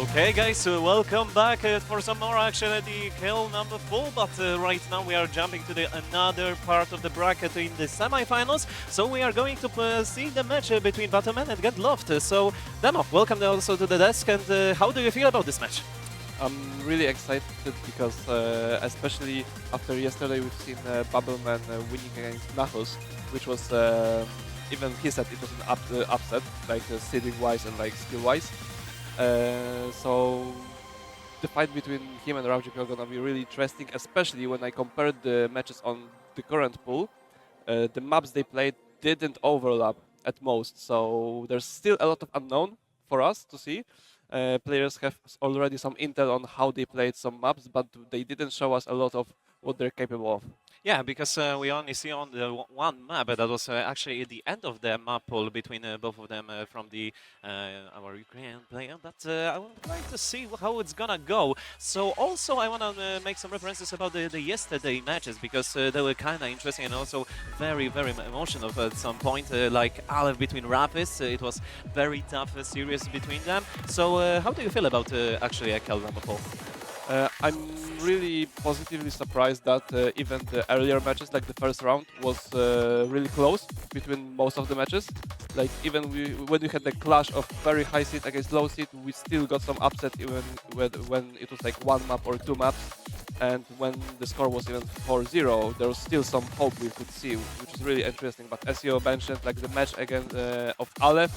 Okay guys, welcome back for some more action at the KEL number 4, but right now we are jumping to the another part of the bracket in the semi-finals, so we are going to see the match between Bubbleman and KEL4. So Demo, welcome also to the desk, and how do you feel about this match? I'm really excited because especially after yesterday we've seen Bubbleman winning against Nachos, which was even he said it was an upset, like seeding wise and like skill wise. So the fight between him and RGP are gonna be really interesting, especially when I compared the matches on the current pool. The maps they played didn't overlap at most, so there's still a lot of unknown for us to see. Players have already some intel on how they played some maps, but they didn't show us a lot of what they're capable of. Yeah, because we only see on the one map that was actually at the end of the map pool between both of them from the our Ukrainian player. But I would like to see how it's gonna go. So also I wanna make some references about the yesterday matches, because they were kind of interesting and also very emotional at some point. Like Aleph between Rapis, it was very tough series between them. So how do you feel about actually a KEL number 4? I'm really positively surprised that even the earlier matches, like the first round, was really close between most of the matches. Like even when we had the clash of very high seed against low seed, we still got some upset even when it was like one map or two maps. And when the score was even 4-0, there was still some hope we could see, which is really interesting. But as you mentioned, like the match against of Aleph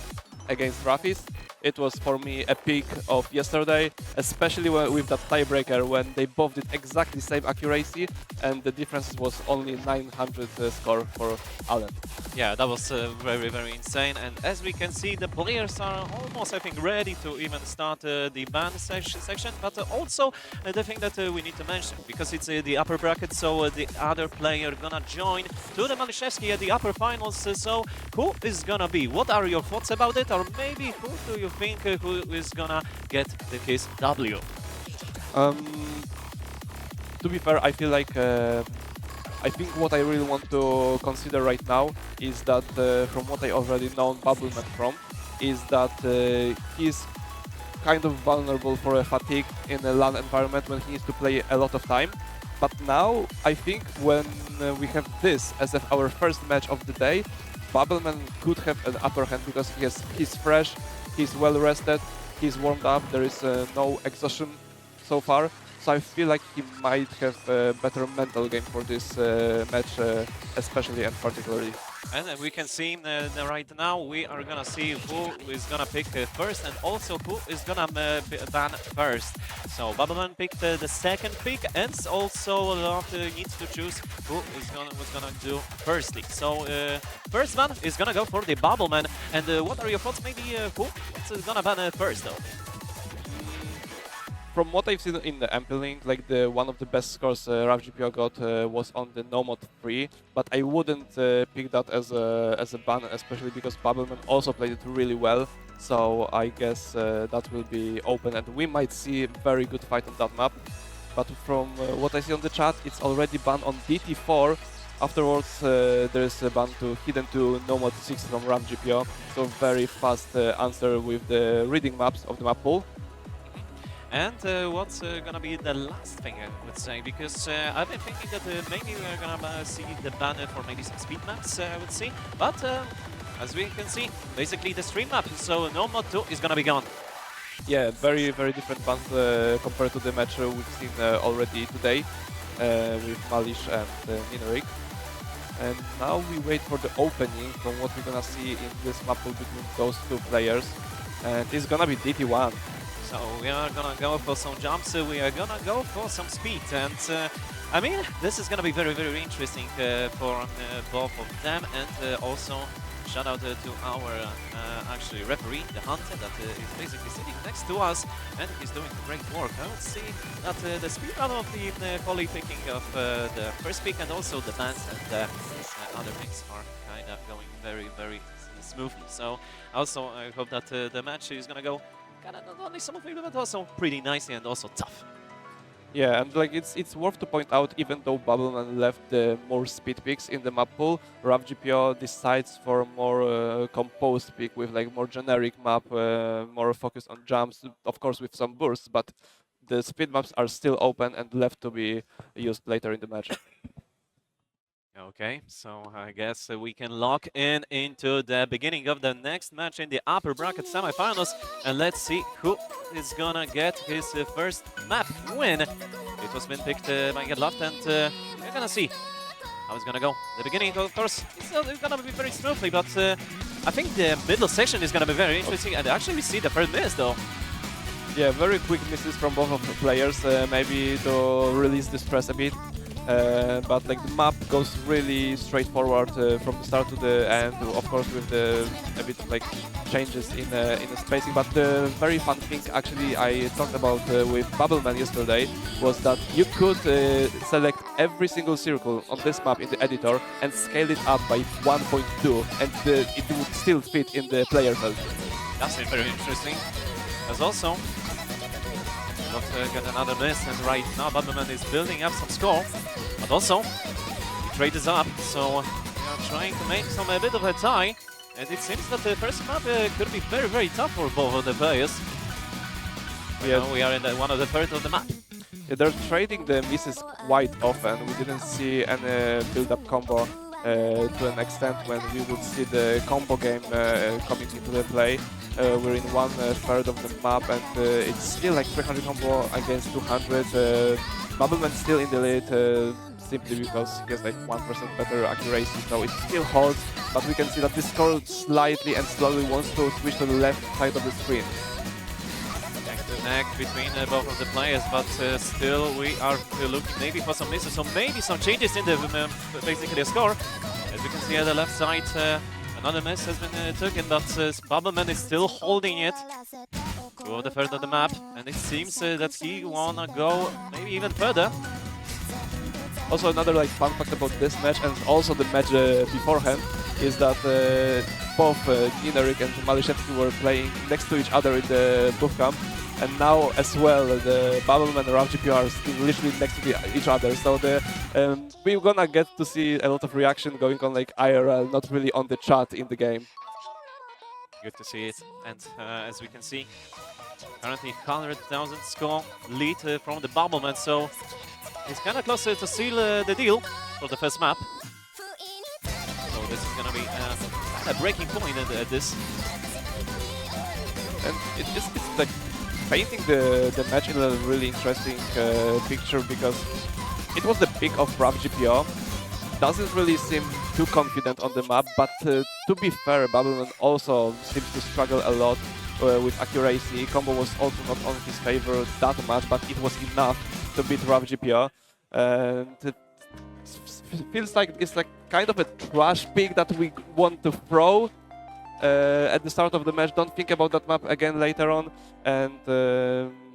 against Rafis, it was for me a peak of yesterday, especially with that tiebreaker when they both did exactly same accuracy and the difference was only 900 score for Aleph. Yeah, that was very insane, and as we can see, the players are almost, I think, ready to even start the ban section, but also the thing that we need to mention, because it's the upper bracket, so the other player gonna join to the Malishevsky at the upper finals, so who is gonna be? What are your thoughts about it, or maybe who do you think who is gonna get his W? To be fair, I feel like I think what I really want to consider right now is that from what I already know Bubbleman from, is that he's kind of vulnerable for a fatigue in a LAN environment when he needs to play a lot of time. But now I think when we have this as our first match of the day, Bubbleman could have an upper hand because he's fresh, he's well rested, he's warmed up, there is no exhaustion so far. So I feel like he might have a better mental game for this match, especially and particularly. And we can see right now, we are gonna see who is gonna pick first, and also who is gonna ban first. So Bubbleman picked the second pick, and also needs to choose who is gonna do firstly. So first one is gonna go for the Bubbleman. And what are your thoughts? Maybe who's gonna ban first though? From what I've seen in the MP Link, like one of the best scores RGP got was on the No Mod 3, but I wouldn't pick that as a ban, especially because Bubbleman also played it really well. So I guess that will be open, and we might see a very good fight on that map. But from what I see on the chat, it's already banned on DT4. Afterwards, there is a ban to Hidden to No Mod 6 from RGPO. So very fast answer with the reading maps of the map pool. And what's gonna be the last thing, I would say, because I've been thinking that maybe we're gonna see the banner for maybe some speed maps, I would see. But as we can see, basically the stream map, so No Mod 2 is gonna be gone. Yeah, very different bans compared to the match we've seen already today with Malish and Minorik. And now we wait for the opening from what we're gonna see in this map pool between those two players. And it's gonna be DT1. So we are gonna go for some jumps, we are gonna go for some speed, and I mean, this is gonna be very interesting for both of them, and also shout out to our actually referee, the Hunter, that is basically sitting next to us, and he's doing great work. I would see that the speed run of the volley picking of the first pick, and also the bans and other things are kind of going very smoothly. So also I hope that the match is gonna go not only smoothly, but also pretty nicely and also tough. Yeah, and like it's worth to point out, even though Bubbleman left the more speed picks in the map pool, RavGPO decides for a more composed pick with like more generic map, more focused on jumps, of course with some bursts, but the speed maps are still open and left to be used later in the match. Okay, so I guess we can lock in into the beginning of the next match in the upper bracket semifinals, and let's see who is gonna get his first map win. It was been picked by Get-Loft, and we're gonna see how it's gonna go. The beginning, of course, it's gonna be very smoothly, but I think the middle section is gonna be very interesting, and actually we see the first miss though. Yeah, very quick misses from both of the players, maybe to release the stress a bit. But like the map goes really straightforward from the start to the end, of course with the a bit like changes in the spacing. But the very fun thing actually I talked about with Bubbleman yesterday was that you could select every single circle on this map in the editor and scale it up by 1.2, and it would still fit in the player field. That's very interesting. As also got another miss, and right now Bubbleman is building up some score, but also the trade is up, so we are trying to make some a bit of a tie, and it seems that the first map could be very, very tough for both of the players. Yeah, we are in one of the third of the map. Yeah, they're trading the misses quite often. We didn't see any build-up combo to an extent when we would see the combo game coming into the play. We're in 1/3 of the map, and it's still like 300 combo against 200. Bubbleman still in the lead simply because he has like 1% better accuracy, so it still holds, but we can see that this score slightly and slowly wants to switch to the left side of the screen. Neck to neck between both of the players, but still we are looking maybe for some misses, so maybe some changes in the basically the score. As you can see at the left side, another miss has been taken, but Bubbleman is still holding it to the third of the map, and it seems that he wanna go maybe even further. Also, another like fun fact about this match and also the match beforehand is that both Inerik and Malishevsky were playing next to each other in the booth camp, and now as well the Bubbleman and RavGPO are still literally next to each other. So we're gonna get to see a lot of reaction going on like IRL, not really on the chat in the game. Good to see it, and as we can see, currently 100,000 score lead from the Bubbleman, so it's kind of close to seal the deal for the first map. So this is going to be a breaking point at this. And it's like painting the match in a really interesting picture, because it was the pick of RavGPO. Doesn't really seem too confident on the map, but to be fair, Bubbleman also seems to struggle a lot with accuracy. Combo was also not on his favor that much, but it was enough to beat RavGPO. And it feels like it's like kind of a trash pick that we want to throw at the start of the match. Don't think about that map again later on, and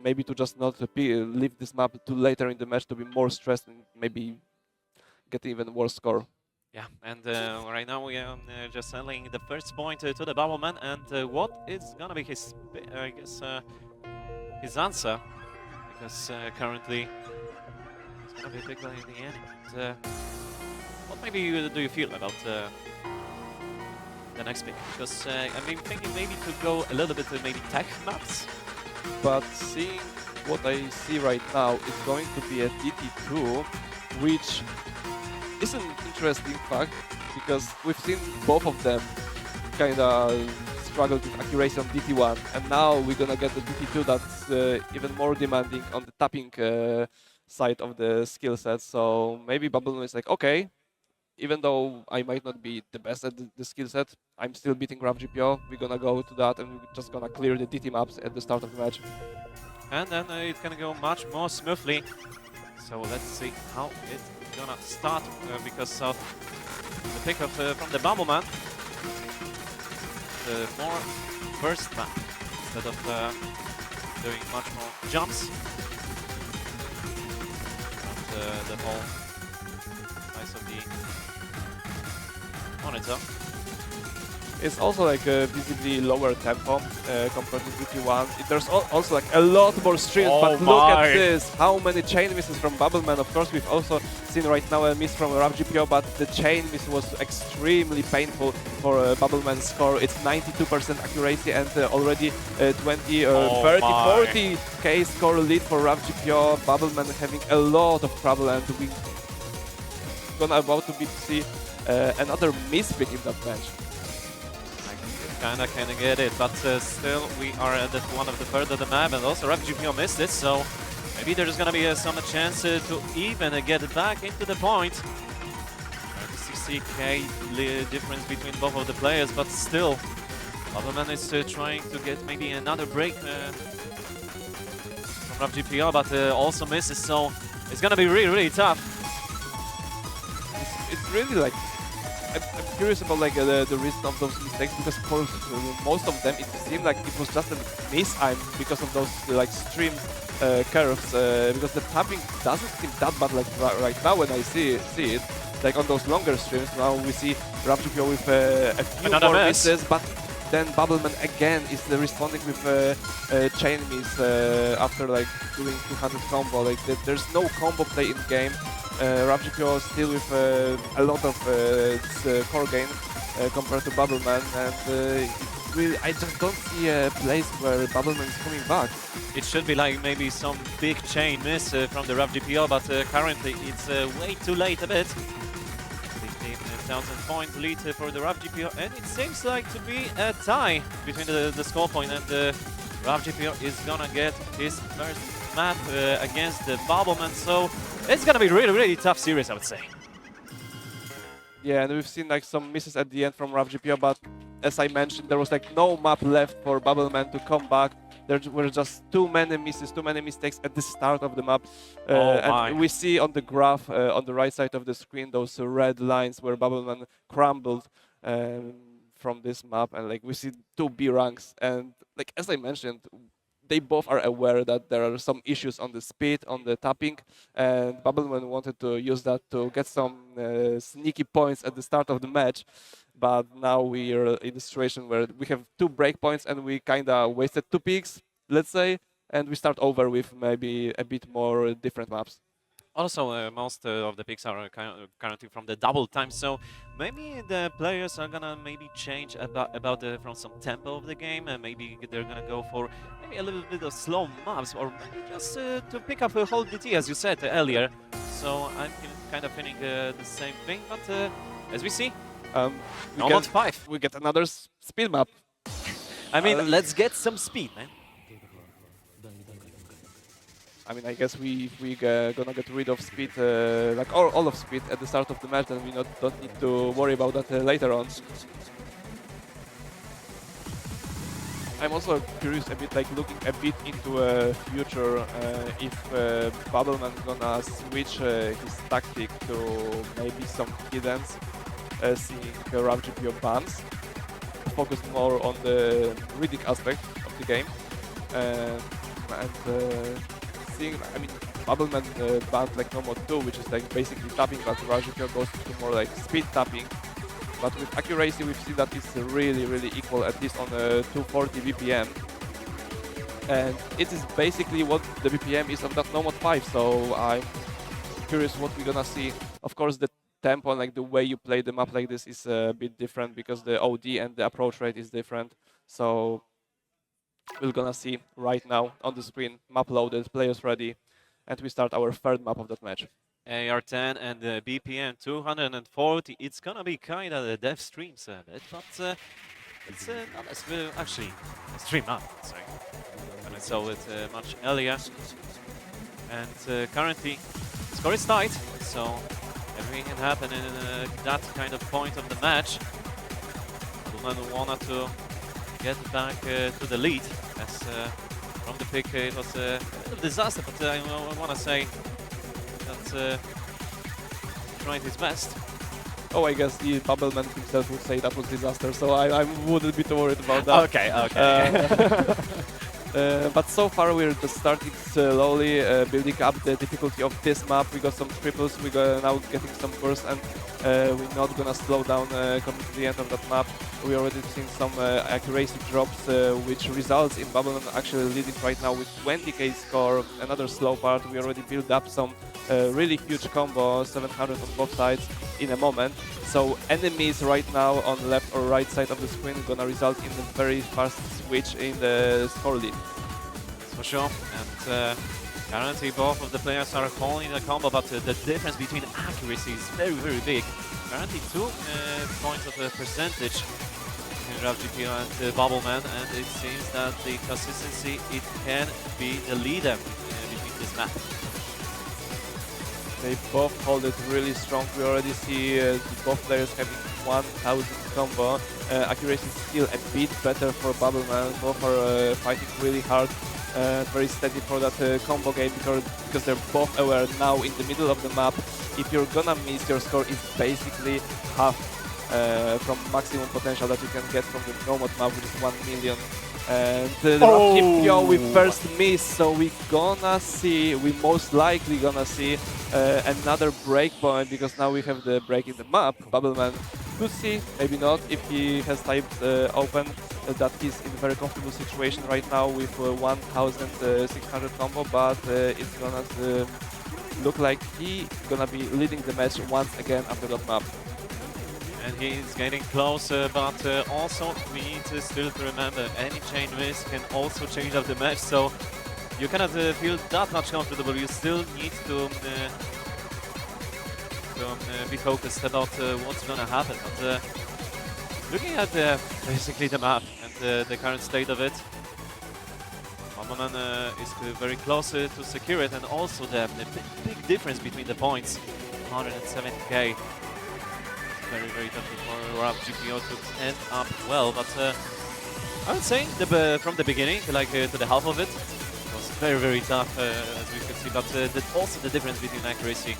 maybe to just not leave this map to later in the match to be more stressed and maybe get even worse score. Yeah, and right now we are just selling the first point to the Bubbleman, and what is gonna be his, I guess, his answer, because currently it's gonna be a big one in the end. And, what maybe do you feel about the next pick? Because I've been thinking maybe to go a little bit maybe tech maps. But seeing what I see right now, it's going to be a DT2, which is an interesting fact, because we've seen both of them kind of struggle with accuracy on DT1, and now we're gonna get the DT2 that's even more demanding on the tapping side of the skill set. So maybe Bubbleman is like, okay, even though I might not be the best at the skill set, I'm still beating RavGPO. We're gonna go to that, and we're just gonna clear the DT maps at the start of the match. And then it's gonna go much more smoothly. So let's see how it's gonna start, because of the pickup from the Bubbleman. The more burst map instead of doing much more jumps. And the whole size of the monitor. It's also like a visibly lower tempo compared to VP1. There's also like a lot more streams, but look at this! How many chain misses from Bubbleman. Of course, we've also seen right now a miss from RAFGPO, but the chain miss was extremely painful for Bubbleman's score. It's 92% accuracy and already 20, 30, 40k score lead for RAFGPO. Bubbleman having a lot of trouble, and we're gonna about to see another mispick in that match. Kinda get it, but still we are at one of the third of the map, and also RAFGPO missed it, so maybe there's gonna be some chance to even get back into the point. 60k difference between both of the players, but still, Bubbleman is trying to get maybe another break from RAFGPO, but also misses, so it's gonna be really tough. It's really like I'm curious about like the reason of those mistakes, because for most of them it seemed like it was just a misaim because of those like stream curves, because the tapping doesn't seem that bad like right now when I see it. Like on those longer streams, now we see RAFGPO with a few more misses, but then Bubbleman again is responding with chain miss after like doing 200 combo. Like there's no combo play in game. RAFGPO still with a lot of core gain compared to Bubbleman, and really, I just don't see a place where Bubbleman is coming back. It should be like maybe some big chain miss from the RAFGPO, but currently it's way too late a bit. 15,000 point lead for the RAFGPO, and it seems like to be a tie between the score point, and RAFGPO is gonna get his first map against the Bubbleman, so it's gonna be really tough series, I would say. Yeah, and we've seen like some misses at the end from RAFGPO, but as I mentioned, there was like no map left for Bubbleman to come back. There were just too many misses, too many mistakes at the start of the map. And we see on the graph on the right side of the screen those red lines where Bubbleman crumbled from this map, and like we see 2 B ranks, and like as I mentioned, they both are aware that there are some issues on the speed, on the tapping, and Bubbleman wanted to use that to get some sneaky points at the start of the match. But now we are in a situation where we have 2 breakpoints and we kinda wasted 2 picks, let's say, and we start over with maybe a bit more different maps. Also, most of the picks are currently from the double time, so maybe the players are gonna maybe change about from some tempo of the game, and maybe they're gonna go for maybe a little bit of slow maps, or maybe just to pick up a whole DT, as you said earlier. So I'm kind of feeling the same thing, but as we see, we get another speed map. I mean, let's get some speed, man. I mean, I guess we gonna get rid of speed, like all of speed at the start of the match, and we don't need to worry about that later on. I'm also curious a bit, like looking a bit into a future, if Bubbleman gonna switch his tactic to maybe some hiddens, seeing RAFGPO bans, focus more on the reading aspect of the game, and I mean, Bubbleman banned like No Mod 2, which is like basically tapping, but RAFGPO goes to more like speed tapping. But with accuracy, we've seen that it's really equal, at least on 240 BPM. And it is basically what the BPM is of that No Mod 5, so I'm curious what we're gonna see. Of course, the tempo and like the way you play the map like this is a bit different, because the OD and the approach rate is different. So we're gonna see right now on the screen, map loaded, players ready, and we start our third map of that match. AR10 and BPM 240. It's gonna be kind of the dev streams a bit, but it's not actually a stream map, sorry. And I saw it much earlier. And currently, the score is tight, so everything can happen in that kind of point of the match. Bubbleman wanted to get back to the lead, as from the pick it was a little disaster, but I want to say that tried his best. Oh, I guess the Bubbleman himself would say that was disaster, so I wouldn't be too worried about that. Okay. But so far we're just starting slowly, building up the difficulty of this map. We got some triples, we got now getting some bursts, and we're not gonna slow down coming to the end of that map. We already seen some accuracy drops, which results in Bubbleman actually leading right now with 20k score. Another slow part. We already built up some really huge combo, 700 on both sides in a moment. So enemies right now on the left or right side of the screen gonna result in a very fast switch in the score lead. For sure. And currently both of the players are holding the combo, but the difference between accuracy is very, very big. Currently 2 points of percentage between RavGPO and Bubbleman, and it seems that the consistency, it can be the leader between this map. They both hold it really strong. We already see both players having 1000 combo. Accuracy is still a bit better for Bubbleman. Both are fighting really hard. Very steady for that combo game because they're both aware now in the middle of the map. If you're gonna miss, your score is basically half from maximum potential that you can get from the no-mod map, which is 1 million. And the RavGPO we first miss, so we most likely gonna see another breakpoint, because now we have the break in the map. Bubbleman could see, maybe not, if he has typed open that he's in a very comfortable situation right now with 1600 combo, but it's gonna look like he gonna be leading the match once again after that map. And he's getting closer, but also we need to still remember any chain miss can also change up the match, so you cannot feel that much comfortable. You still need to be focused about what's gonna happen. But looking at basically the map and the current state of it, Bubbleman is very close to secure it, and also the big difference between the points, 170k. Very, very tough for RavGPO to end up well, but I would say from the beginning, like to the half of it, it was very, very tough, as we could see, but also the difference between accuracy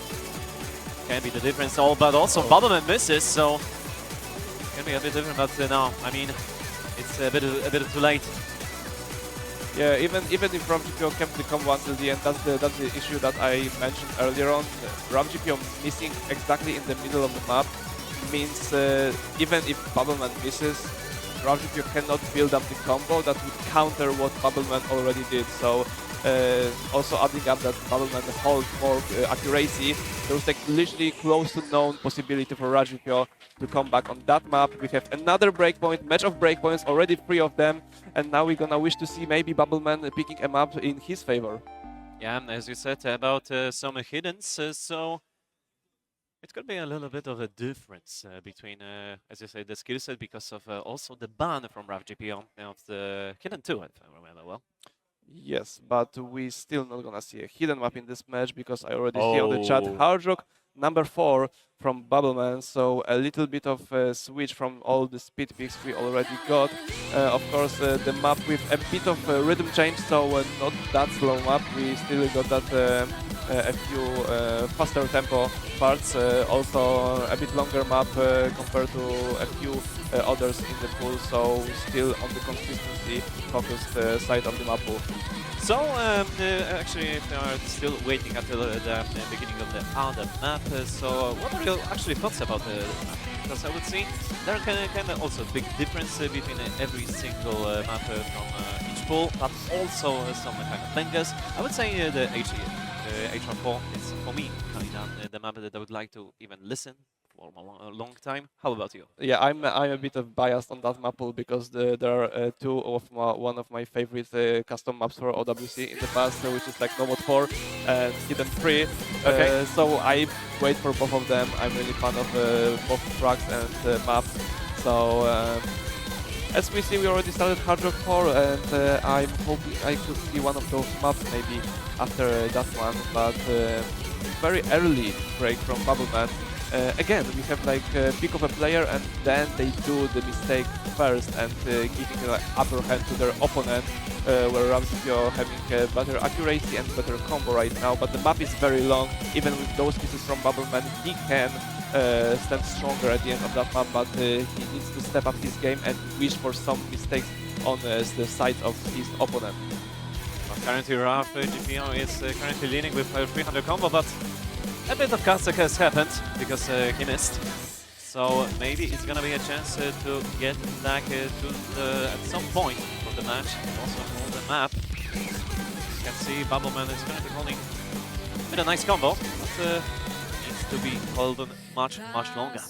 can be the difference, but also Bubbleman misses, so it can be a bit different, but no, I mean, it's a bit too late. Yeah, even if RavGPO kept the combo until the end, that's the issue that I mentioned earlier on. RavGPO missing exactly in the middle of the map means even if Bubbleman misses, RavGPO cannot build up the combo that would counter what Bubbleman already did. So also adding up that Bubbleman holds more accuracy, there's like literally close to known possibility for RavGPO to come back on that map. We have another breakpoint, match of breakpoints, already 3 of them, and now we're gonna wish to see maybe Bubbleman picking a map in his favor. Yeah, as you said about some hiddens, so it could be a little bit of a difference between, as you say, the skill set, because of also the ban from RavGPO of the hidden 2, if I remember well. Yes, but we still not gonna see a hidden map in this match, because I already see on the chat Hard Rock number 4 from Bubbleman, so a little bit of a switch from all the speed picks we already got. Of course, the map with a bit of a rhythm change, so not that slow map. We still got that a few faster tempo parts, also a bit longer map compared to a few others in the pool, so still on the consistency focused side of the map pool. So, actually, we are still waiting until the beginning of the other map. So, what are your actually thoughts about the map? Because I would say there are kind of also big difference between every single map from each pool, but also some kind of bangers. I would say the H4 is, for me, kind of the map that I would like to even listen for a long time. How about you? Yeah, I'm a bit of biased on that map pool, because there are one of my favorite custom maps for OWC in the past, which is like No-Mod 4 and Hidden 3. Okay. So I wait for both of them. I'm really fan of both tracks and maps. So as we see, we already started Hard Rock 4, and I'm hoping I could see one of those maps maybe after that one, but very early break from Bubbleman. Again, we have like pick of a player, and then they do the mistake first and giving an upper hand to their opponent, where RavGPO having better accuracy and better combo right now, but the map is very long. Even with those pieces from Bubbleman, he can stand stronger at the end of that map, but he needs to step up his game and wish for some mistakes on the side of his opponent. Well, currently RavGPO is currently leading with 300 combo, but a bit of caster has happened because he missed. So maybe it's gonna be a chance to get back at some point for the match, also for the map. You can see Bubbleman is currently holding with a nice combo, but needs to be holding much longer.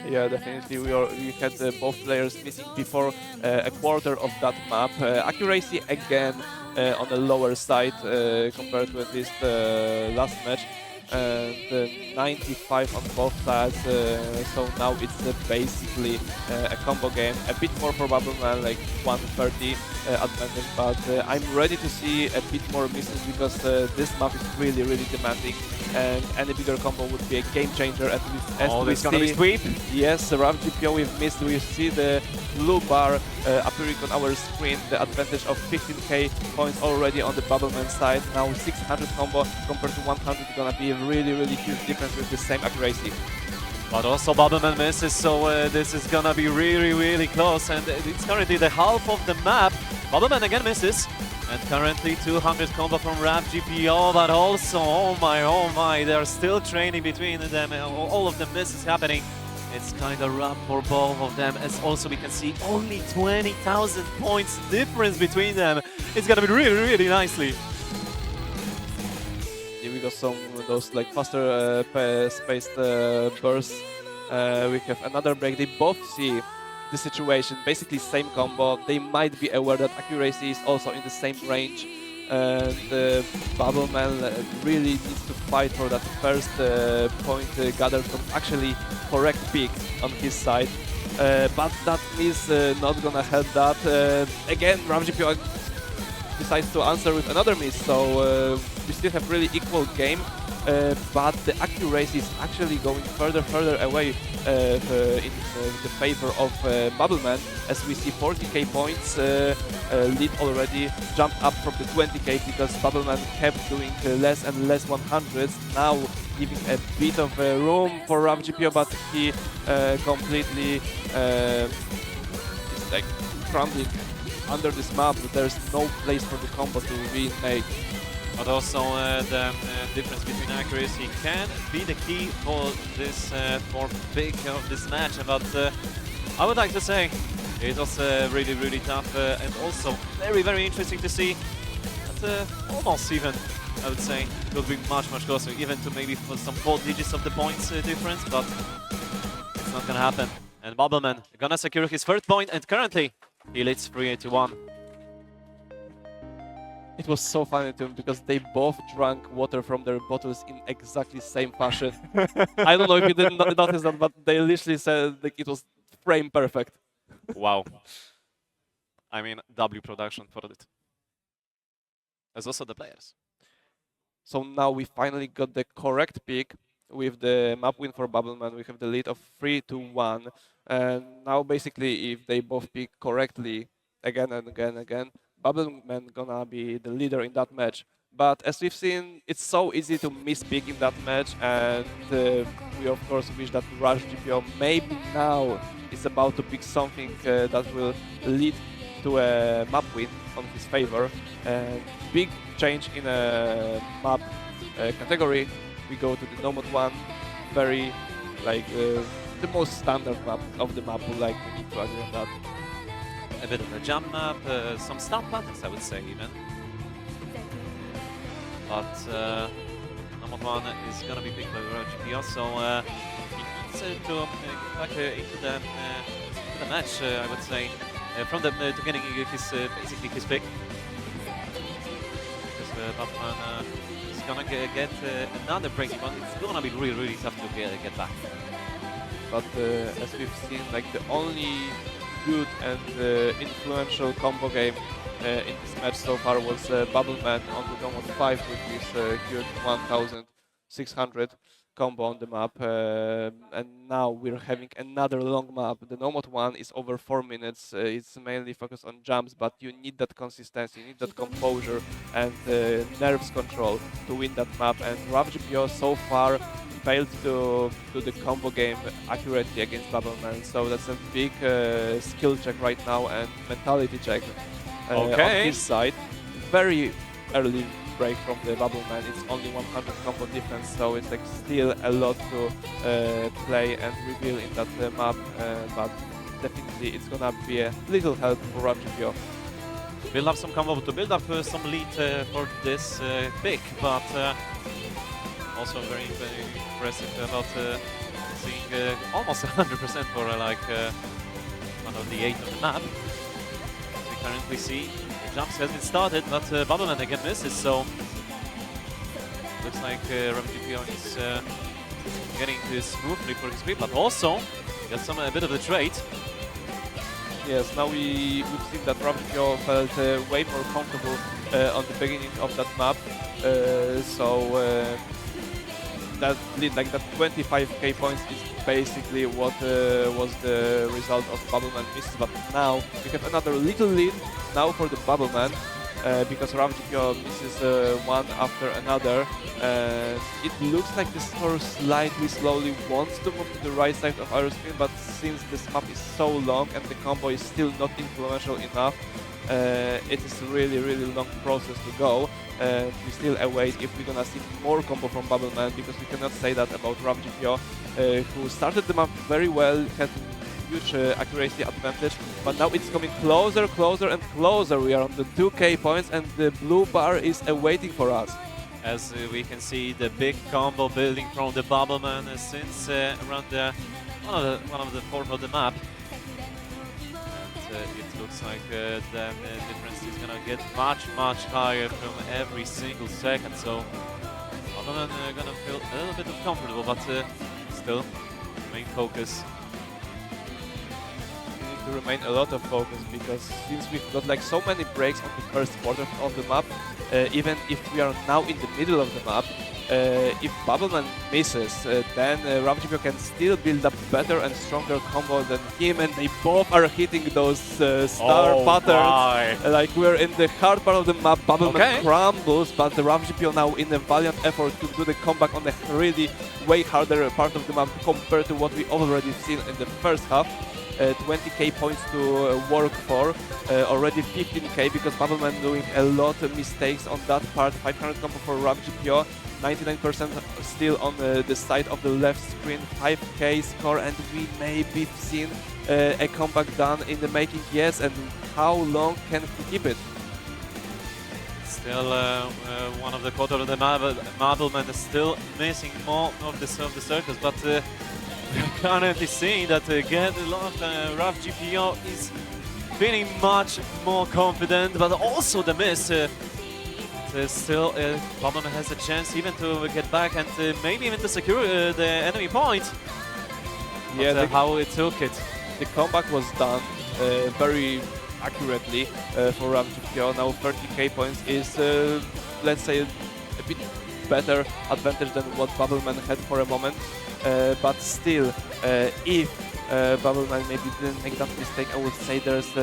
Yeah, definitely. We had both players missing before a quarter of that map. Accuracy again on the lower side compared to at least last match. And 95 on both sides, so now it's basically a combo game. A bit more for Bubbleman, like 130 advantage, but I'm ready to see a bit more misses because this map is really demanding, and any bigger combo would be a game changer. And it's gonna be sweep. Yes, Rav GPO we've missed. We see the blue bar appearing on our screen, the advantage of 15k points already on the Bubbleman side. Now 600 combo compared to 100, gonna be a really huge difference with the same accuracy. But also Bubbleman misses, so this is gonna be really close, and it's currently the half of the map. Bubbleman again misses, and currently 200 combo from Rav GPO, but also, oh my, they're still training between them, all of the misses happening. It's kind of rough for both of them, as also we can see only 20,000 points difference between them. It's gonna be really nicely. Yeah, we got some of those like faster spaced bursts. We have another break. They both see the situation, basically same combo. They might be aware that accuracy is also in the same range. And Bubbleman really needs to fight for that first point gathered from actually correct pick on his side. But that is not gonna help that. Again, RamGPO decides to answer with another miss, so we still have really equal game, but the accuracy is actually going further away in the favor of Bubbleman, as we see 40k points lead already, jumped up from the 20k because Bubbleman kept doing less and less 100s, now giving a bit of room for RamGPO, but he completely is like crumbling under this map. There's no place for the combo to be made. But also the difference between accuracy can be the key for this for big of this match. But I would like to say it was really tough and also very interesting to see. But almost even, I would say, it would be much closer, even to maybe for some 4 digits of the points difference. But it's not gonna happen. And Bubbleman gonna secure his first point, and currently he leads 3-1. It was so funny to him because they both drank water from their bottles in exactly same fashion. I don't know if you didn't notice that, but they literally said like it was frame perfect. Wow. I mean, W production for it. As also the players. So now we finally got the correct pick with the map win for Bubbleman. We have the lead of 3-1. And now basically if they both pick correctly again and again, Bubbleman gonna be the leader in that match. But as we've seen, it's so easy to mispick in that match, and we of course wish that Rush GPO maybe now is about to pick something that will lead to a map win on his favor. And big change in a map category. We go to the Nomad one, very like the most standard map of the map. Like we need to agree on that. A bit of a jump map, some stun patterns, I would say, even. But number 1 is going to be picked by RGPO, so he needs to get back into the match, I would say, from the to getting his basically his pick. Because Bubbleman is going to get another breaking one. It's going to be really tough to get back. But as we've seen, like the only good and influential combo game in this match so far was Bubbleman on the Nomad 5 with his huge 1600 combo on the map, and now we're having another long map. The Nomad one is over 4 minutes, it's mainly focused on jumps, but you need that consistency, you need that composure and nerves control to win that map, and RavGPO so far failed to do the combo game accurately against Bubbleman, so that's a big skill check right now and mentality check on his side. Very early break from the Bubbleman. It's only 100 combo difference, so it's like still a lot to play and reveal in that map, but definitely it's gonna be a little help for RAVGPO. Build up some combo to build up some lead for this pick, but also very, very impressive about seeing almost 100% for one of the 8 on the map. As we currently see, the jumps has been started, but Bubbleman again misses, so looks like RAVGPO is getting smoothly for his speed, but also got a bit of the trade. Yes, now we've seen that RAVGPO felt way more comfortable on the beginning of that map, so that lead, like that 25k points, is basically what was the result of Bubbleman misses. But now we have another little lead now for the Bubbleman, because RAVGPO misses one after another. It looks like the score slightly slowly wants to move to the right side of our screen, but since this map is so long and the combo is still not influential enough, it is a really long process to go. We still await if we're gonna see more combo from Bubbleman, because we cannot say that about RAVGPO, who started the map very well, had huge accuracy advantage, but now it's coming closer and closer. We are on the 2k points and the blue bar is awaiting for us. As we can see, the big combo building from the Bubbleman since around one of the fourth of the map. It looks like the difference is gonna get much higher from every single second, so Bubbleman gonna feel a little bit uncomfortable, but still main focus. We need to remain a lot of focus, because since we've got like so many breaks on the first quarter of the map, even if we are now in the middle of the map, if Bubbleman misses, then RAVGPO can still build up better and stronger combo than him, and they both are hitting those star patterns. Like we're in the hard part of the map, Bubbleman crumbles, but the RAVGPO now in a valiant effort to do the comeback on a really way harder part of the map compared to what we already seen in the first half. 20k points to work for, already 15k, because Bubbleman doing a lot of mistakes on that part. 500 combo for RAVGPO, 99% still on the side of the left screen, 5k score, and we may be seeing a comeback done in the making. Yes, and how long can he keep it? Still one of the quarter of the map, Bubbleman is still missing more of the circles, but we're currently seeing that again RAVGPO is feeling much more confident, but also the miss. Still, Bubbleman has a chance even to get back and maybe even to secure the enemy point. Yeah, how it took it. The comeback was done very accurately for RAVGPO. Now 30k points is, let's say, a bit better advantage than what Bubbleman had for a moment. But still, if Bubbleman maybe didn't make that mistake, I would say there's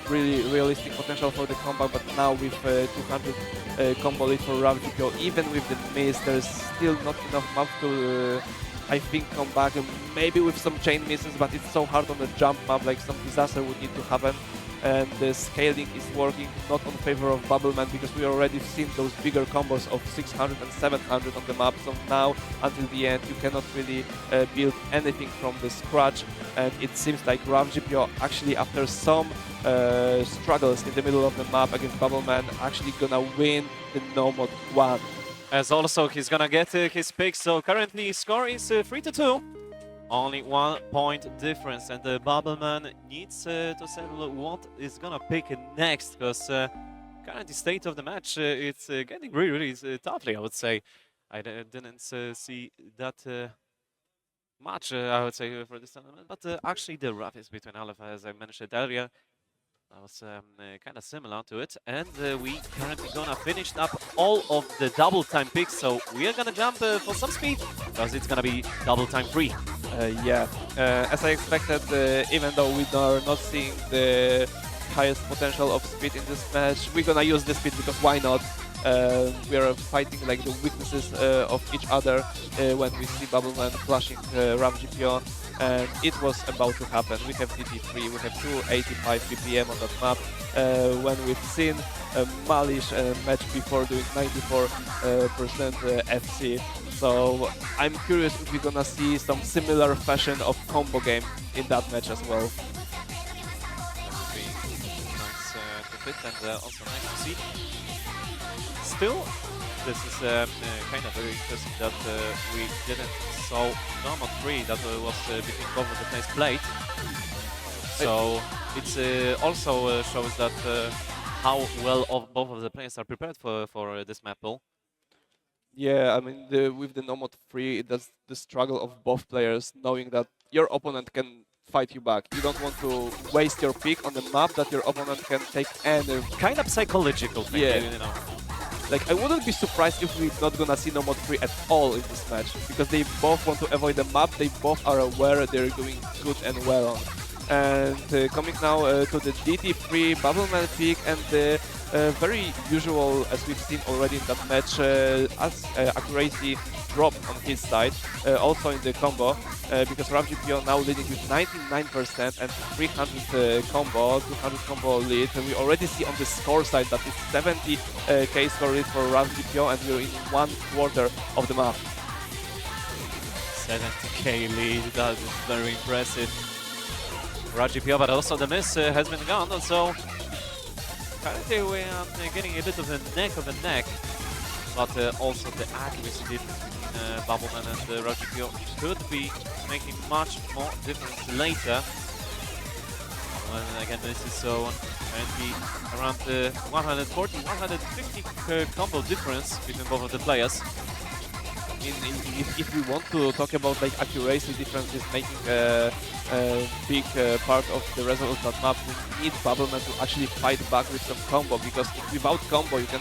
really realistic potential for the comeback. But now with 200 combo lead for RAVGPO, even with the miss, there's still not enough map to, I think, come back. Maybe with some chain misses, but it's so hard on the jump map, like some disaster would need to happen. And the scaling is working not on favor of Bubbleman, because we already seen those bigger combos of 600 and 700 on the map. So now, until the end, you cannot really build anything from the scratch. And it seems like RAVGPO actually, after some struggles in the middle of the map against Bubbleman, actually gonna win the No Mod 1. As also he's gonna get his pick, so currently his score is 3-2. Only 1 point difference, and the Bubbleman needs to settle what is gonna pick next, because current state of the match, it's getting really toughly, I would say. I didn't see that much, I would say, for this tournament, but actually the roughest between Alpha, as I mentioned earlier, that was kind of similar to it, and we currently gonna finish up all of the double time picks, so we are gonna jump for some speed, because it's gonna be double time free. Yeah, as I expected, even though we are not seeing the highest potential of speed in this match, we're gonna use the speed, because why not? We are fighting like the weaknesses of each other when we see Bubbleman flashing RAVGPO, and it was about to happen. We have DT3, we have 285 BPM on that map. When we've seen Malish match before doing 94% FC. So I'm curious if we're gonna see some similar fashion of combo game in that match as well. That would be nice to fit and also nice to see. Still, this is kind of very interesting that we didn't saw normal 3 that was between both of the players played. So it also shows that how well of both of the players are prepared for this map pool. Yeah, I mean, with the Nomad 3, that's the struggle of both players, knowing that your opponent can fight you back. You don't want to waste your pick on the map that your opponent can take any... Kind of psychological thing, Yeah. you know. Like, I wouldn't be surprised if we're not gonna see Nomad 3 at all in this match, because they both want to avoid the map, they both are aware they're doing good and well on. And coming now to the DT3 Bubbleman pick, and the very usual, as we've seen already in that match, as accuracy dropped on his side, also in the combo, because RavGPO now leading with 99% and 300 combo, 200 combo lead. And we already see on the score side that it's 70k score lead for RavGPO, and we're in 1/4 of the map. 70k lead, that is very impressive. RavGPO, but also the miss has been gone, so currently we are getting a bit of a neck, but also the accuracy difference between Bubbleman and RavGPO could be making much more difference later. When again this is so currently around 140, 150 combo difference between both of the players. If we want to talk about like accuracy differences making a big part of the result of that map, we need Bubbleman to actually fight back with some combo, because without combo you can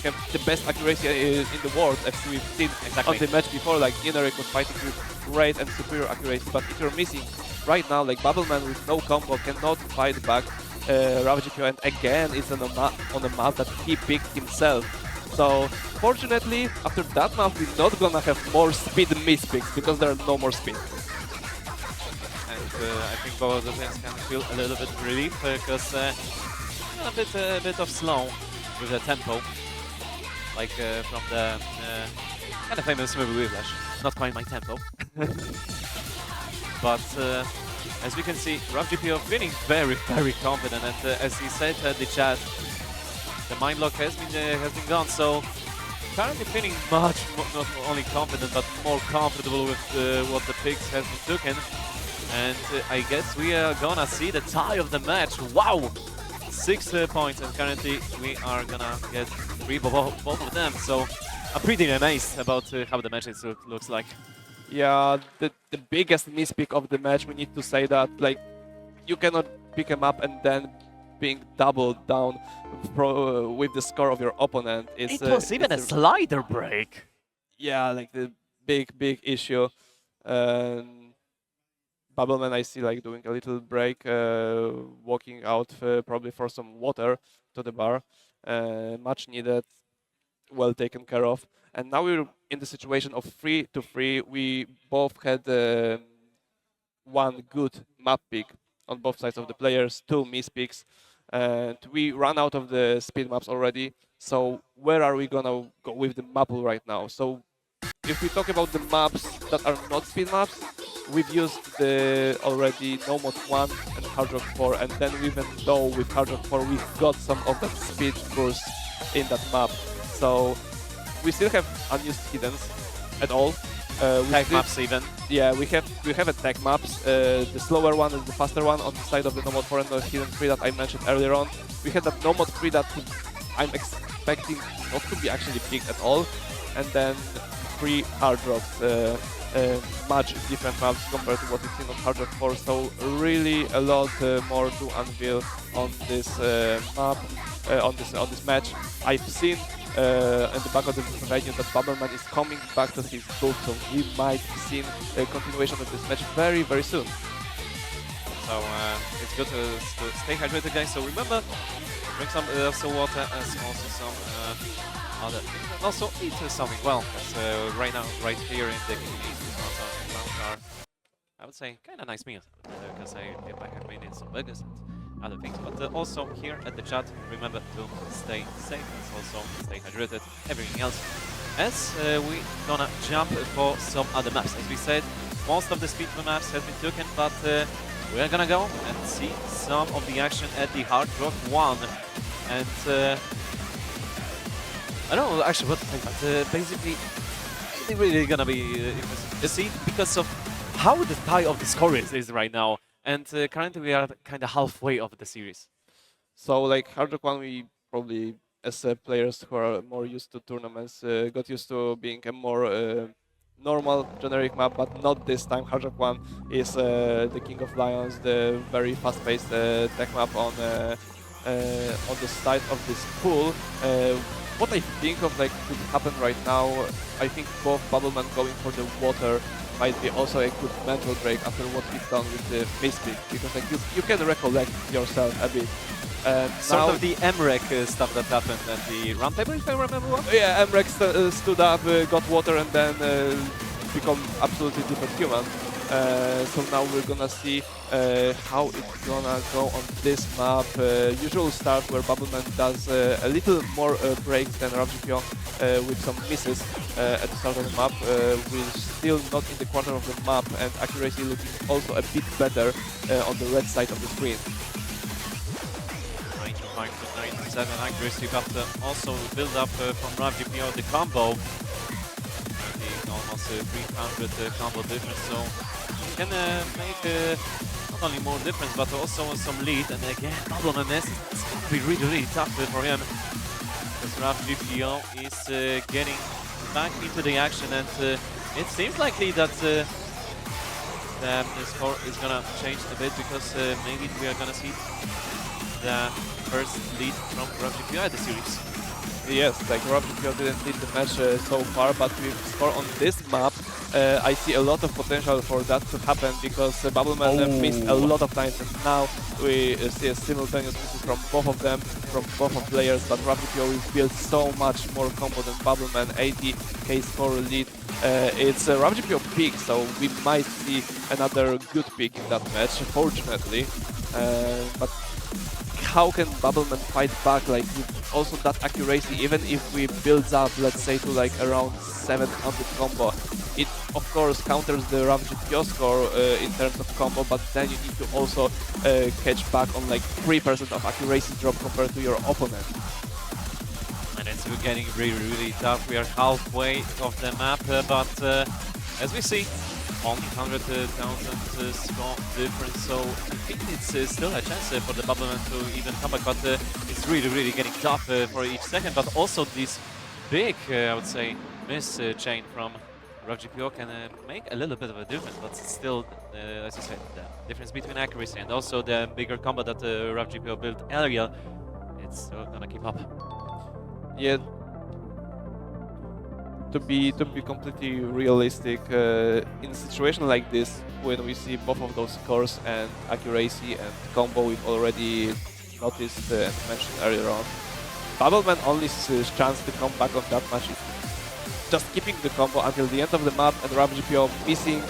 have the best accuracy in the world, as we've seen on the match before. Like Inaric was fighting with great and superior accuracy, but if you're missing right now, like Bubbleman with no combo cannot fight back RavGPO, and again it's on a map that he picked himself. So fortunately, after that map, we're not gonna have more speed mispicks, because there are no more speed. And I think both of the players can feel a little bit relief, because a bit of slow with the tempo, like from the kind of famous movie Whiplash. Not quite my tempo, but as we can see, RavGPO feeling very, very confident, and as he said in the chat, the mind lock has been gone, so currently feeling much more, not only confident but more comfortable with what the picks has been taken. And I guess we are gonna see the tie of the match. Wow, 6 points, and currently we are gonna get 3 both of them. So I'm pretty amazed about how the match looks like. Yeah, the biggest mispick of the match, we need to say that, like, you cannot pick him up and then being doubled down with the score of your opponent. It was even a slider break. Yeah, like the big issue. Bubbleman, I see, like doing a little break, walking out probably for some water to the bar. Much needed, well taken care of. And now we're in the situation of 3-3. We both had one good map pick on both sides of the players, 2 mispicks, and we run out of the speed maps already. So where are we gonna go with the map pool right now? So if we talk about the maps that are not speed maps, we've used the already Nomad 1 and Hard Rock 4, and then even though with Hard Rock 4 we've got some of that speed burst in that map. So we still have unused hiddens at all. Tech maps even. Yeah, we have a tech maps. The slower one is the faster one on the side of the Nomad 4 and the hidden 3 that I mentioned earlier on. We had that Nomad 3 that I'm expecting not to be actually picked at all, and then 3 Hard Rocks, much different maps compared to what we've seen on Hard Rock 4. So really a lot more to unveil on this map, on this match. I've seen in the back of the venue that Bubbleman is coming back to his book, so we might see a continuation of this match very, very soon. So it's good to stay hydrated, guys. So remember, drink some water, and also some other things, and also eat something well. Because right now, right here in the lounge are, I would say, kind of nice meals. Because I have made in some burgers and other things. But also here at the chat, remember to stay safe and also stay hydrated, everything else. As we gonna jump for some other maps. As we said, most of the speed maps have been taken, but we are gonna go and see some of the action at the Hard Rock 1. And I don't know actually what to think, but basically, it's really gonna be interesting to see because of how the tie of the score is right now. And currently we are kind of halfway of the series. So like Hard Rock 1, we probably, as players who are more used to tournaments, got used to being a more normal generic map, but not this time. Hard Rock 1 is the King of Lions, the very fast-paced tech map on the side of this pool. What I think of like could happen right now, I think both Bubbleman going for the water might be also a good mental break after what he's done with the Mystic, because like you can recollect yourself a bit. Sort of the MREC stuff that happened at the round table, if I remember well. Yeah, MREC stood up, got water, and then become absolutely different human. So now we're gonna see how it's gonna go on this map. Usual start where Bubbleman does a little more breaks than RavGPO with some misses at the start of the map. We're still not in the corner of the map, and accuracy looking also a bit better on the red side of the screen. 95 to 97 accuracy, but also build up from RavGPO the combo. Almost 300 combo difference, so you can make not only more difference but also some lead. And again, Bubbleman is gonna be really tough for him because RavGPO is getting back into the action, and it seems likely that the score is gonna change a bit because maybe we are gonna see the first lead from RavGPO at the series. Yes, like RavGPO didn't lead the match so far, but with score on this map, I see a lot of potential for that to happen because Bubbleman missed a lot of times, and now we see a simultaneous misses from both of them, from both of players, but RavGPO will build so much more combo than Bubbleman. 80 K4 lead. It's a RavGPO pick, so we might see another good pick in that match, fortunately. But how can Bubbleman fight back, like with also that accuracy, even if we build up, let's say, to like around 700 combo? It of course counters the RavGPO score in terms of combo, but then you need to also catch back on like 3% of accuracy drop compared to your opponent. And it's getting really tough. We are halfway of the map, but as we see, only 100,000 score difference, so I think it's still a chance for the Bubbleman to even come back, but it's really getting tough for each second. But also this big, I would say, miss chain from RavGPO can make a little bit of a difference, but still, as you said, the difference between accuracy and also the bigger combo that RavGPO built earlier, it's still gonna keep up. Yeah. To be completely realistic, in a situation like this, when we see both of those scores and accuracy and combo we've already noticed and mentioned earlier on, Bubbleman only chance to come back on that match is just keeping the combo until the end of the map, and RavGPO missing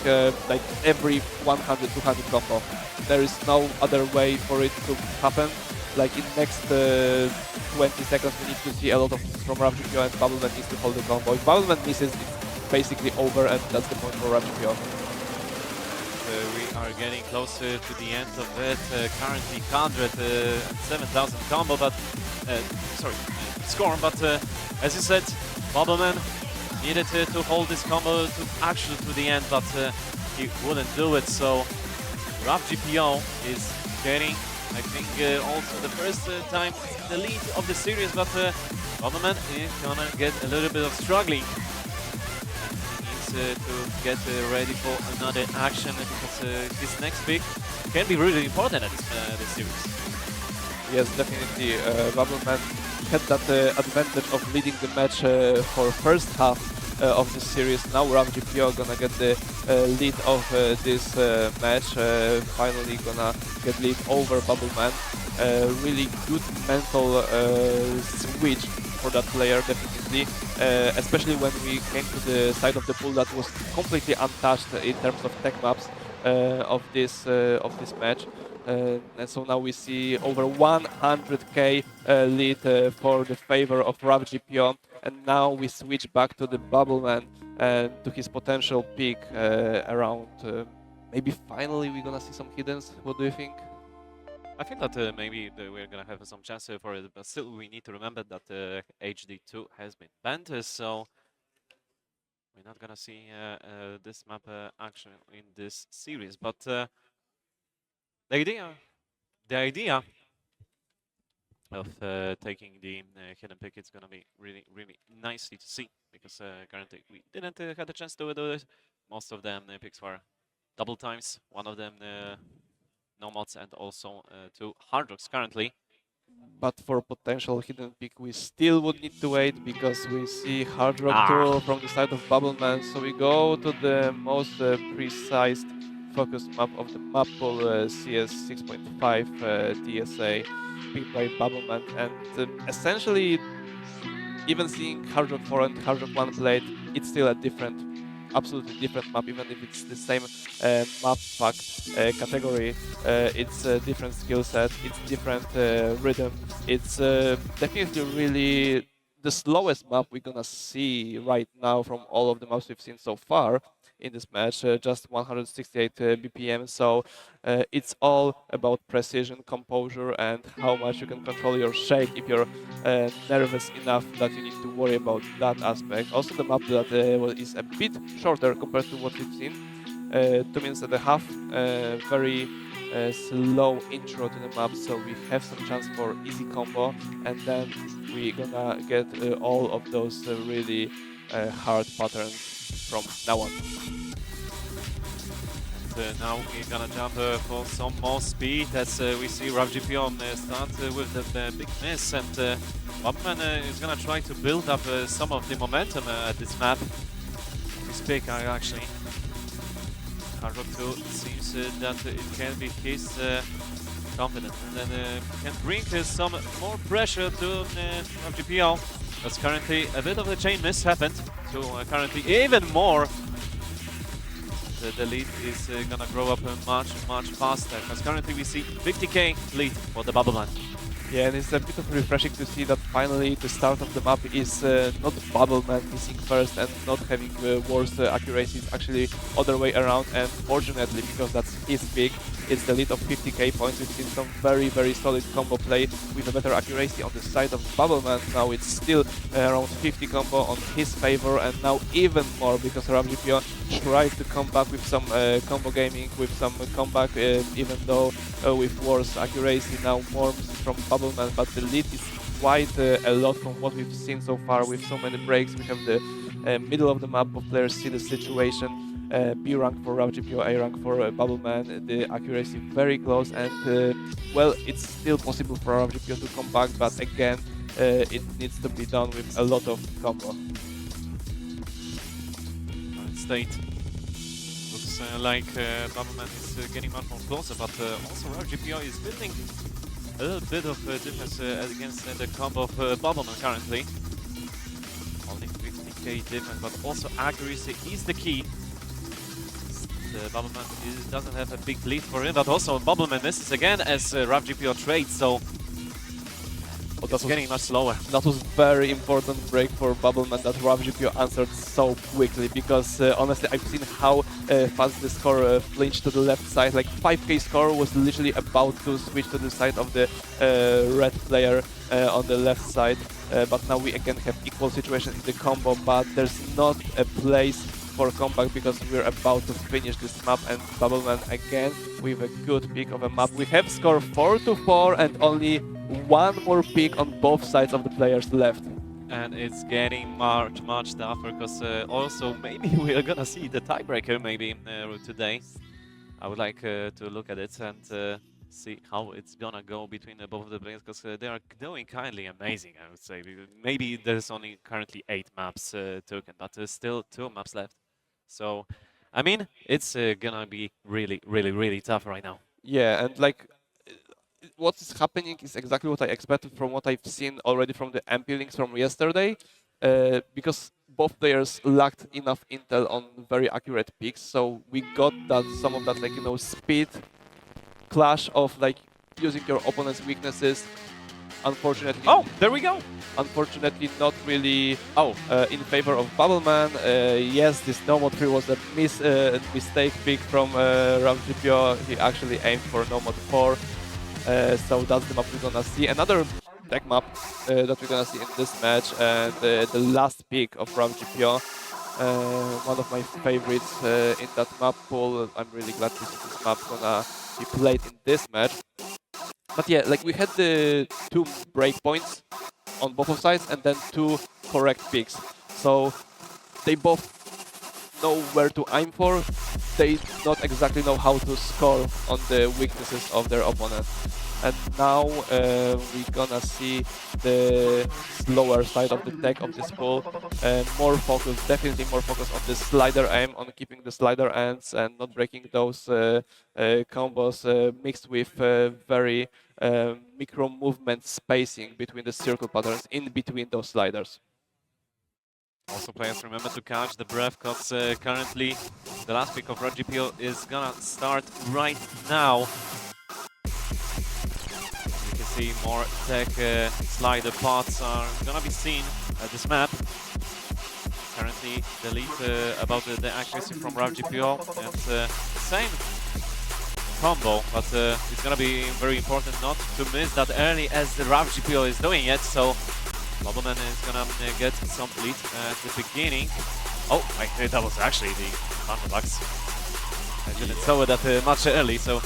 like every 100-200 combo. There is no other way for it to happen. Like in next 20 seconds we need to see a lot of from RavGPO, and Bubbleman needs to hold the combo. If Bubbleman misses, it's basically over, and that's the point for RavGPO. We are getting closer to the end of it. Currently 107,000 combo, but sorry, score. But as you said, Bubbleman needed to hold this combo to actually to the end, but he wouldn't do it. So RavGPO is getting, I think, also the first time the lead of the series, but Bubbleman is gonna get a little bit of struggling. He needs to get ready for another action because his next pick can be really important at this series. Yes, definitely. Bubbleman had that advantage of leading the match for first half of the series. Now RavGPO gonna get the lead of this match. Finally gonna get lead over Bubbleman. Really good mental switch for that player, definitely. Especially when we came to the side of the pool that was completely untouched in terms of tech maps of this match. And so now we see over 100k lead for the favor of RavGPO. And now we switch back to the Bubbleman and to his potential peak around. Maybe finally we're gonna see some hiddens. What do you think? I think that maybe we're gonna have some chance for it, but still we need to remember that HD2 has been banned, so we're not gonna see this map action in this series. But the idea of taking the hidden pick is gonna be really, really nicely to see, because currently we didn't have a chance to do it. Most of them picks were double times. One of them no mods, and also 2 hard rocks currently. But for potential hidden pick, we still would need to wait, because we see Hard Rock tool from the side of Bubbleman. So we go to the most precise focus map of the map pool, CS 6.5 TSA, picked by Bubbleman. And essentially, even seeing Hard Rock 4 and Hard Rock 1 played, it's still a different, absolutely different map, even if it's the same map pack category. It's a different skill set, it's different rhythm. It's definitely really the slowest map we're gonna see right now from all of the maps we've seen so far in this match, just 168 BPM. So it's all about precision, composure, and how much you can control your shake if you're nervous enough that you need to worry about that aspect. Also, the map that is a bit shorter compared to what we've seen, 2.5 minutes, very slow intro to the map, so we have some chance for easy combo, and then we're gonna get all of those really hard patterns from now on. And now we're gonna jump for some more speed, as we see RavGPO start with the big miss, and Bubbleman is gonna try to build up some of the momentum at this map. His pick actually. Hard Rock 2 seems that it can be his confidence, and then can bring some more pressure to RavGPO. Because currently a bit of a chain miss happened to currently even more. The lead is gonna grow up much faster, because currently we see 50k lead for the Bubbleman. Yeah, and it's a bit of refreshing to see that finally the start of the map is not Bubbleman missing first and not having worse accuracy. It's actually other way around, and fortunately, because that's his pick, it's the lead of 50k points. We've seen some very, very solid combo play with a better accuracy on the side of Bubbleman. Now it's still around 50 combo on his favor, and now even more, because RavGPO tried to come back with some combo gaming, with some comeback, even though with worse accuracy. Now more from Bubbleman, but the lead is quite a lot from what we've seen so far with so many breaks. We have the middle of the map of players see the situation. B rank for RavGPO, A rank for Bubbleman. The accuracy very close, and well, it's still possible for RavGPO to come back, but again, it needs to be done with a lot of combo. State looks like Bubbleman is getting much more closer, but also RavGPO is building a little bit of difference against the combo of Bubbleman currently. Only 50k difference, but also accuracy is the key. Bubbleman doesn't have a big lead for him, but also Bubbleman misses again as RavGPO trades, so it's getting much slower. That was very important break for Bubbleman that RavGPO answered so quickly, because honestly I've seen how fast the score flinched to the left side. Like 5k score was literally about to switch to the side of the red player on the left side, but now we again have equal situation in the combo, but there's not a place for comeback, because we're about to finish this map, and Bubbleman again with a good pick of a map. We have score 4-4 and only one more pick on both sides of the players left. And it's getting much tougher, because also maybe we are gonna see the tiebreaker maybe today. I would like to look at it and see how it's gonna go between both of the players, because they are doing kindly amazing, I would say. Maybe there's only currently 8 maps taken, but there's still 2 maps left. So, I mean, it's gonna be really tough right now. Yeah, and like what is happening is exactly what I expected from what I've seen already from the MP links from yesterday, because both players lacked enough intel on very accurate picks, so we got that some of that, like, you know, speed clash of like using your opponent's weaknesses. Unfortunately, Oh, there we go. unfortunately not really in favor of Bubbleman. Yes, this normal 3 was a mistake pick from RavGPO. He actually aimed for normal 4. So that's the map we're gonna see. Another tech map that we're gonna see in this match, and the last pick of RavGPO. One of my favorites in that map pool. I'm really glad to see this map gonna be played in this match. But yeah, like we had the 2 breakpoints on both of sides and then 2 correct picks. So they both know where to aim for. They not exactly know how to score on the weaknesses of their opponent. And now we're gonna see the slower side of the tech of this pool. More focus, definitely more focus on the slider aim, on keeping the slider ends and not breaking those combos mixed with very micro movement spacing between the circle patterns in between those sliders. Also, players remember to catch the breath, because currently the last pick of RavGPO is gonna start right now. You can see more tech slider paths are gonna be seen at this map. Currently, the lead about the accuracy from RavGPO, and same combo, but it's gonna be very important not to miss that early as the RavGPO is doing it. So Bubbleman is gonna get some lead at the beginning. Oh, I think that was actually the Thunderbox. I didn't saw that much early, so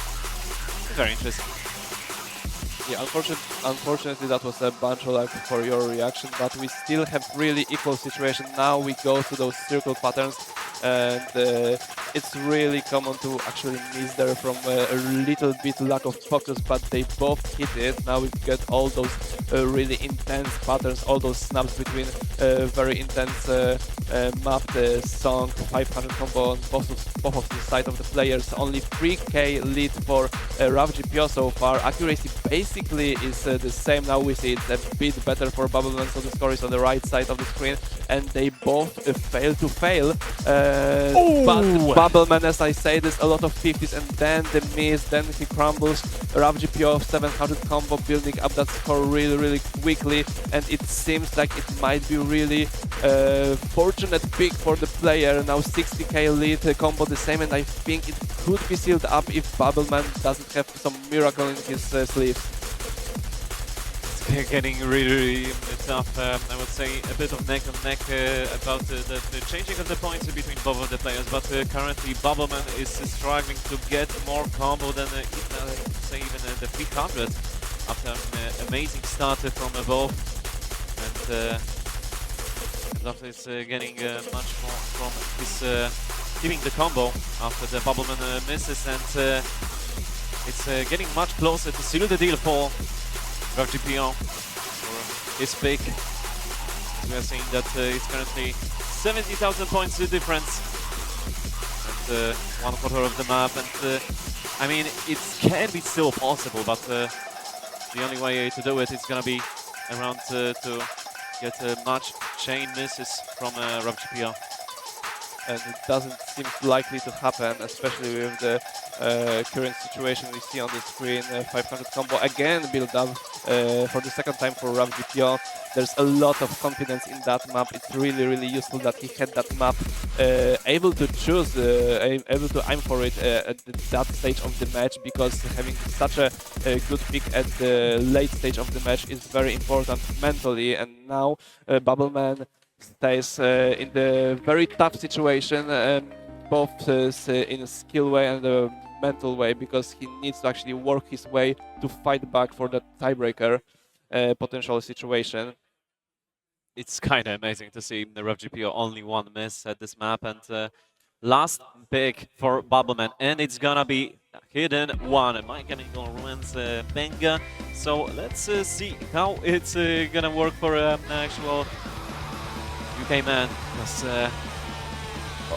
very interesting. Yeah, unfortunately that was a bunch of luck for your reaction, but we still have really equal situation. Now we go to those circle patterns, and it's really common to actually miss there from a little bit lack of focus, but they both hit it. Now we get all those really intense patterns, all those snaps between very intense mapped song 500 combo on both of the side of the players. Only 3k lead for RavGPO so far. Accuracy basically is the same. Now we see it's a bit better for Bubbleman, so the score is on the right side of the screen, and they both fail to fail. But Bubbleman, as I say, there's a lot of 50s, and then the miss, then he crumbles. RavGPO 700 combo building up that score really quickly, and it seems like it might be really fortunate pick for the player. Now 60k lead, combo the same, and I think it could be sealed up if Bubbleman doesn't have some miracle in his sleeve. It's getting really tough. I would say a bit of neck and neck about the changing of the points between both of the players, but currently Bubbleman is struggling to get more combo than even the 300 after an amazing start from above, and after it's getting much more from his giving the combo after the Bubbleman misses, and it's getting much closer to seal the deal for RavGPO for his pick. We are seeing that it's currently 70,000 points difference, and 1/4 of the map, and I mean, it can be still possible, but the only way to do it is gonna be around to get much chain misses from RavGPO. And it doesn't seem likely to happen, especially with the current situation we see on the screen. 500 combo again built up for the second time for RavGPO. There's a lot of confidence in that map. It's really useful that he had that map able to choose, able to aim for it at that stage of the match, because having such a good pick at the late stage of the match is very important mentally. And now Bubbleman stays in the very tough situation, both in a skill way and a mental way, because he needs to actually work his way to fight back for that tiebreaker potential situation. It's kind of amazing to see the RavGPO only one miss at this map, and last pick for Bubbleman, and it's gonna be hidden one. My Chemical Ruins Benga. So let's see how it's gonna work for an actual UK man, because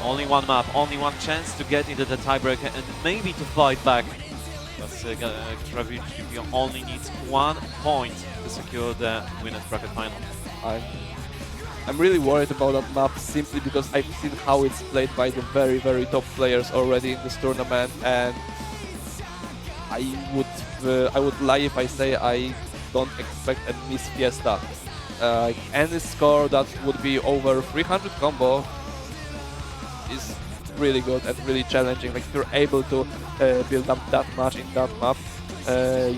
only one map, only one chance to get into the tiebreaker and maybe to fight back. Because RavGPO only needs 1 point to secure the winners bracket final. I'm really worried about that map, simply because I've seen how it's played by the very top players already in this tournament, and I would lie if I say I don't expect a Miss Fiesta. Any score that would be over 300 combo is really good and really challenging. Like if you're able to build up that much in that map,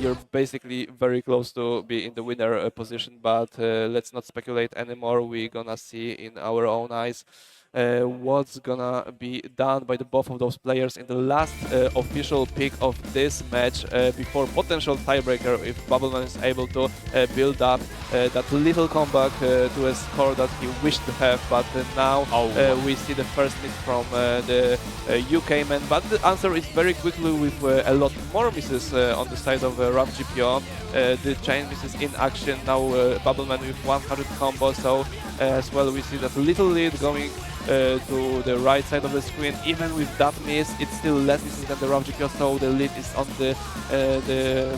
you're basically very close to be in the winner position. But let's not speculate anymore. We're gonna see in our own eyes what's gonna be done by the both of those players in the last official pick of this match before potential tiebreaker if Bubbleman is able to build up that little comeback to a score that he wished to have, but now we see the first miss from the UK man, but the answer is very quickly with a lot more misses on the side of RAVGPO. The chain misses in action now, Bubbleman with 100 combo, so as well we see that little lead going to the right side of the screen. Even with that miss, it's still less misses than the RAVGPO, so the lead is on the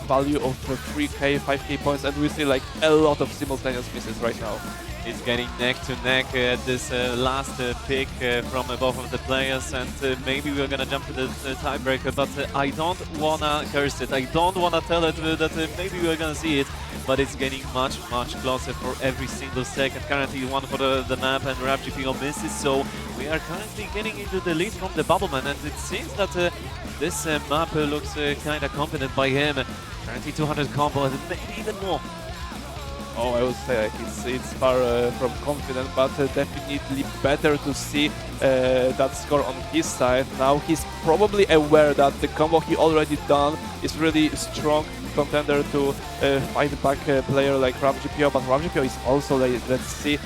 value of 3k, 5k points, and we see like a lot of simultaneous misses right now. It's getting neck to neck this last pick from both of the players, and maybe we're gonna jump to the tiebreaker, but I don't wanna curse it. I don't wanna tell it that maybe we're gonna see it, but it's getting much closer for every single second. Currently one for the map and RAVGPO misses, so we are currently getting into the lead from the Bubbleman, and it seems that this map looks kinda confident by him. Currently 200 combo and maybe even more. Oh, I would say it's far from confident, but definitely better to see that score on his side. Now he's probably aware that the combo he already done is really strong contender to fight back a player like RAVGPO, but RAVGPO is also, like, let's see,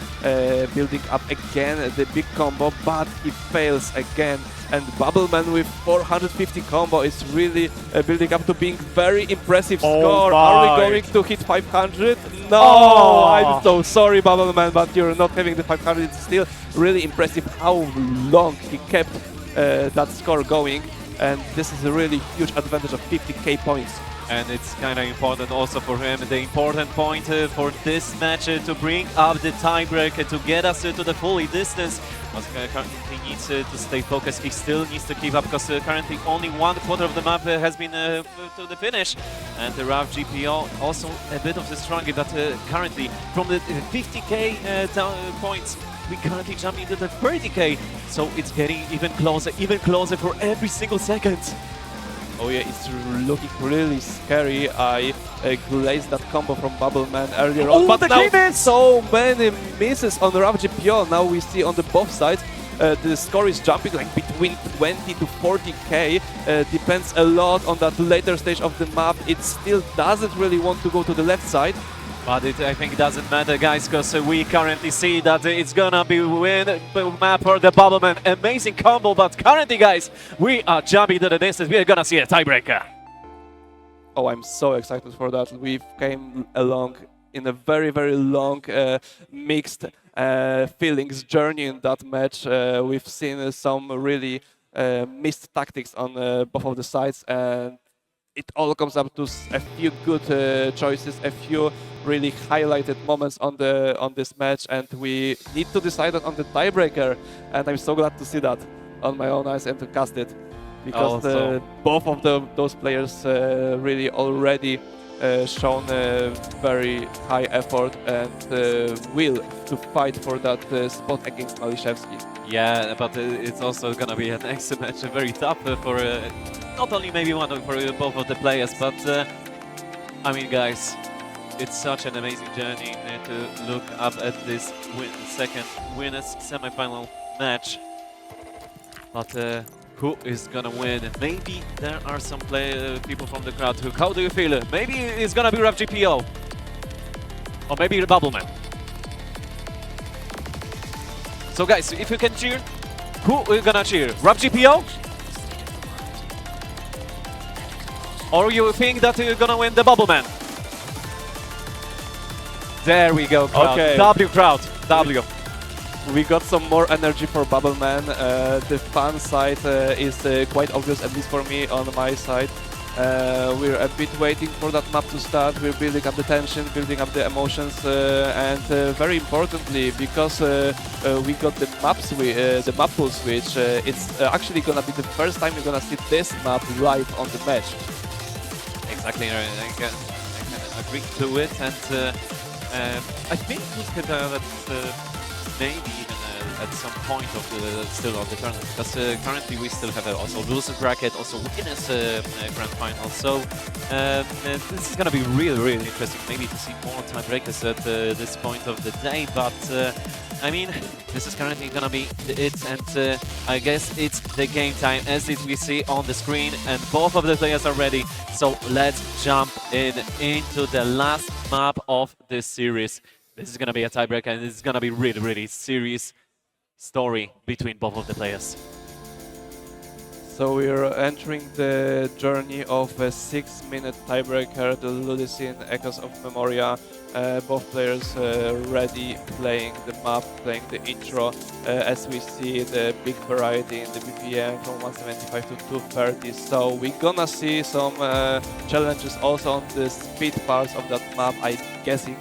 building up again the big combo, but he fails again. And Bubbleman with 450 combo is really building up to being very impressive score. Are we going to hit 500? No! Oh. I'm so sorry, Bubbleman, but you're not having the 500. It's still really impressive how long he kept that score going. And this is a really huge advantage of 50k points. And it's kind of important also for him, the important point for this match to bring up the tiebreaker, to get us to the fully distance. But currently he needs to stay focused, he still needs to keep up, because currently only 1/4 of the map has been to the finish. And the RAVGPO also a bit of the struggle, but currently from the 50k points, we currently jump into the 30k, so it's getting even closer for every single second. Oh yeah, it's looking really scary. I glazed that combo from Bubbleman earlier on, but now so many misses on RAVGPO. Now we see on the both sides the score is jumping like between 20 to 40k. Depends a lot on that later stage of the map. It still doesn't really want to go to the left side. But I think it doesn't matter, guys, because we currently see that it's gonna be win map for the Bubbleman. Amazing combo, but currently, guys, we are jumping to the distance. We are gonna see a tiebreaker. Oh, I'm so excited for that. We've came along in a very long mixed feelings journey in that match. We've seen some really missed tactics on both of the sides, and it all comes up to a few good choices, a few really highlighted moments on this match, and we need to decide on the tiebreaker. And I'm so glad to see that on my own eyes and to cast it, because both of those players really already shown very high effort and will to fight for that spot against Maliszewski. Yeah, but it's also gonna be an next match, very tough for not only maybe one for both of the players, but I mean, guys, it's such an amazing journey to look up at this second winners semi-final match. But who is gonna win? Maybe there are some people from the crowd who. How do you feel? Maybe it's gonna be RAVGPO, or maybe the Bubbleman. So, guys, if you can cheer, who are you gonna cheer? RAVGPO? Or you think that you're gonna win the Bubbleman? There we go, crowd. Okay. W crowd. W. We got some more energy for Bubbleman. The fan side is quite obvious, at least for me on my side. We're a bit waiting for that map to start. We're building up the tension, building up the emotions, and very importantly, because we got the map pool switch, it's actually gonna be the first time you're gonna see this map live on the match. Exactly, I can agree to it, and I think we could maybe even at some point of the still of the tournament, because currently we still have also loser bracket, also winners grand final. So this is gonna be really interesting, maybe to see more tiebreakers at this point of the day. But I mean, this is currently gonna be it, and I guess it's the game time as it we see on the screen, and both of the players are ready. So let's jump into the last map of this series. This is gonna be a tiebreaker, and this is gonna be really serious story between both of the players. So we're entering the journey of a 6-minute tiebreaker, the Ludicine Echoes of Memoria. Both players ready, playing the map, playing the intro. As we see the big variety in the BPM from 175 to 230. So we're gonna see some challenges also on the speed parts of that map, I'm guessing.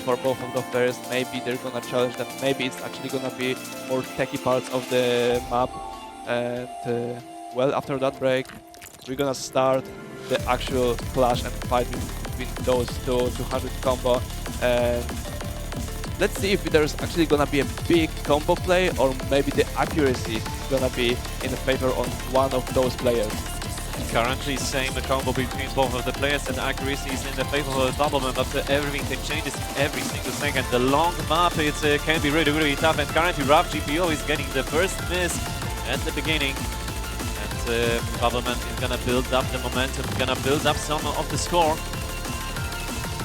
For both of the players, maybe they're gonna challenge them, maybe it's actually gonna be more techy parts of the map. And well, after that break, we're gonna start the actual clash and fight between those two, 200 combo. And let's see if there's actually gonna be a big combo play, or maybe the accuracy is gonna be in favor on one of those players. Currently same combo between both of the players, and accuracy is in the favor of Bubbleman, but everything can change every single second. The long map, it can be really tough, and currently Rough GPO is getting the first miss at the beginning. And Bubbleman is gonna build up the momentum, gonna build up some of the score.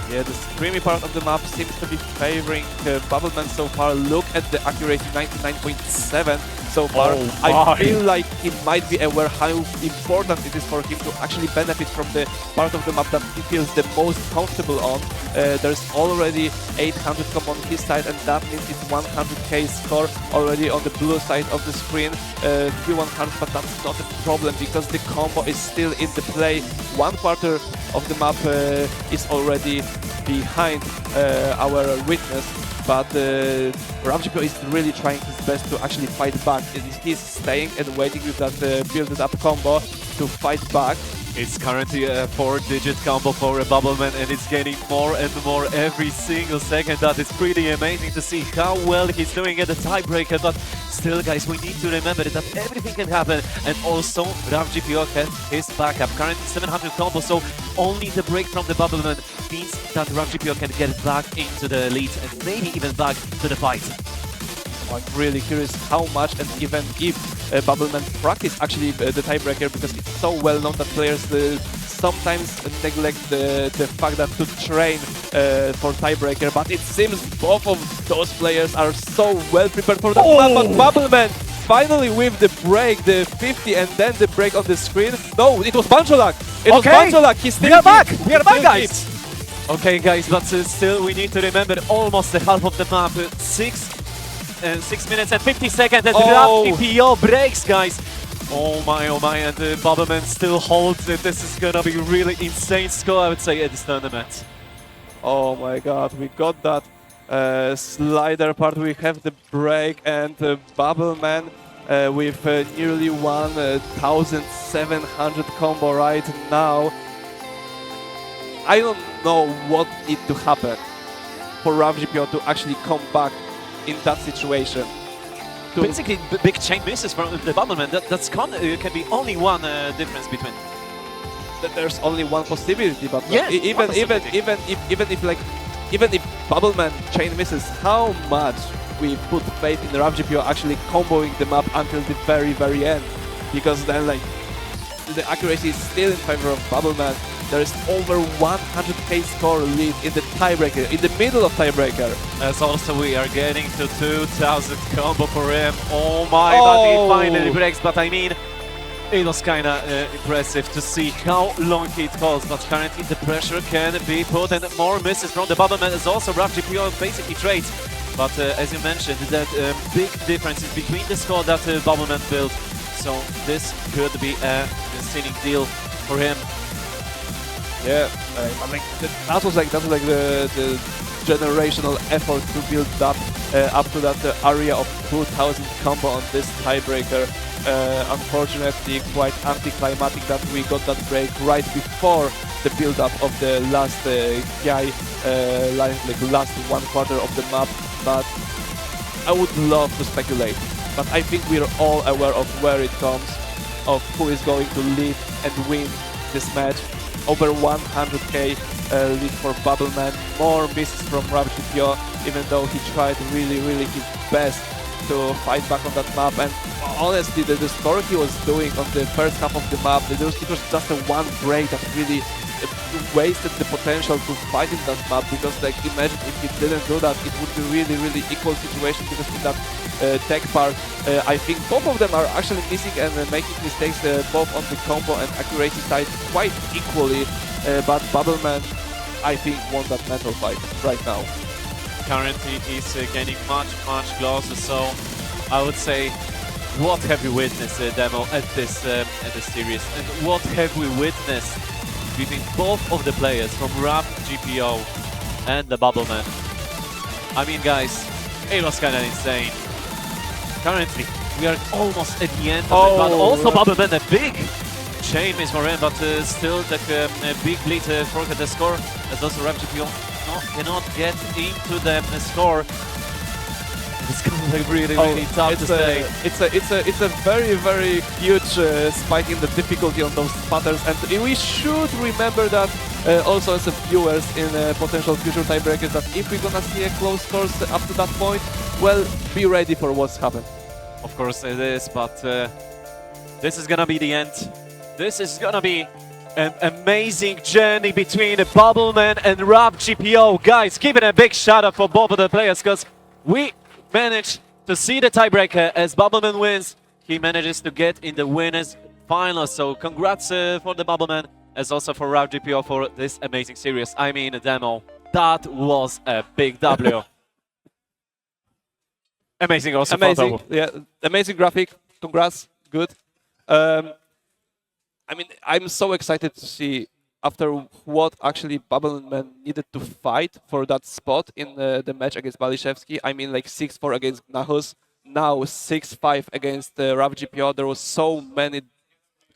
Yeah, the screamy part of the map seems to be favoring Bubbleman so far. Look at the accuracy, 99.7 so far. I feel like he might be aware how important it is for him to actually benefit from the part of the map that he feels the most comfortable on. There's already 800 combo on his side, and that means it's 100k score already on the blue side of the screen. Few 100, but that's not a problem because the combo is still in the play. One quarter of the map is already behind our witness, but RamGPO is really trying his best to actually fight back. He's staying and waiting with that built up combo to fight back. It's currently a 4-digit combo for a Bubbleman, and it's getting more and more every single second. That is pretty amazing to see how well he's doing at the tiebreaker. But still, guys, we need to remember that everything can happen. And also, RamGPO has his backup. Currently 700 combo, so only the break from the Bubbleman means that RamGPO can get back into the lead and maybe even back to the fight. I'm really curious how much, and even if Bubbleman practice actually the tiebreaker, because it's so well known that players sometimes neglect the fact that to train for tiebreaker, but it seems both of those players are so well prepared for that map. But Bubbleman finally with the break, the 50, and then the break on the screen. No, it was Pancholak! It was Pancholak! He's still We are back, guys! Okay, guys, but still we need to remember almost the half of the map. 6 minutes and 50 seconds, and RamGPO breaks, guys. Oh my, and Bubbleman still holds it. This is gonna be really insane score, I would say, at this tournament. Oh my god, we got that slider part, we have the break, and Bubbleman with nearly 1,700 combo right now. I don't know what needs to happen for RamGPO to actually come back in that situation. Basically, big chain misses from the Bubbleman. Can be only one difference between. There's only one possibility, but yes, even if Bubbleman chain misses, how much we put faith in RamGPO actually comboing the map until the very end? Because then, like, the accuracy is still in favor of Bubbleman. There is over 100k score lead in the tiebreaker, in the middle of tiebreaker. As also we are getting to 2,000 combo for him. Oh my, but he finally breaks. But I mean, it was kinda impressive to see how long it holds. But currently the pressure can be put, and more misses from the Bubbleman as also RamGPO basically trades. But as you mentioned, that big differences between the score that Bubbleman built. So this could be a winning deal for him. Yeah, I mean that was like the generational effort to build that up to that area of 2000 combo on this tiebreaker. Unfortunately, quite anticlimactic that we got that break right before the build-up of the last KEL, like last 1/4 of the map. But I would love to speculate. But I think we're all aware of where it comes, of who is going to lead and win this match. Over 100k lead for Bubbleman. More misses from RAVGPO, even though he tried really his best to fight back on that map. And honestly, the score he was doing on the first half of the map, it was just a one break that really wasted the potential to fight in that map, because like imagine if he didn't do that, it would be really equal situation, because in that tech part I think both of them are actually missing and making mistakes both on the combo and accuracy side quite equally, but Bubbleman I think won that mental fight right now. Currently he's getting much closer, so I would say, what have we witnessed, Demo, at this series, and what have we witnessed between both of the players from RAVGPO and the Bubbleman? I mean, guys, it was kind of insane. Currently, we are almost at the end of it, but also Bubbleman, a big chain miss for him, but still the big lead for the score, as also RAVGPO cannot get into the score. It's going to be really tough to say. It's a very huge spike in the difficulty on those patterns, and we should remember that also as a viewers in potential future tiebreakers, that if we're gonna see a close scores up to that point, well, be ready for what's happened. Of course it is, but this is gonna be the end. This is gonna be an amazing journey between Bubbleman and RAVGPO. Guys, give it a big shout out for both of the players, because we managed to see the tiebreaker as Bubbleman wins. He manages to get in the winners final. So congrats for the Bubbleman, as also for RAVGPO for this amazing series. I mean, Demo, that was a big W. Amazing also. Amazing, yeah, amazing graphic. Congrats, good. I mean, I'm so excited to see after what actually Bubbleman needed to fight for that spot in the match against Balishevsky. I mean, like 6-4 against Gnahus, now 6-5 against RAVGPO. There was so many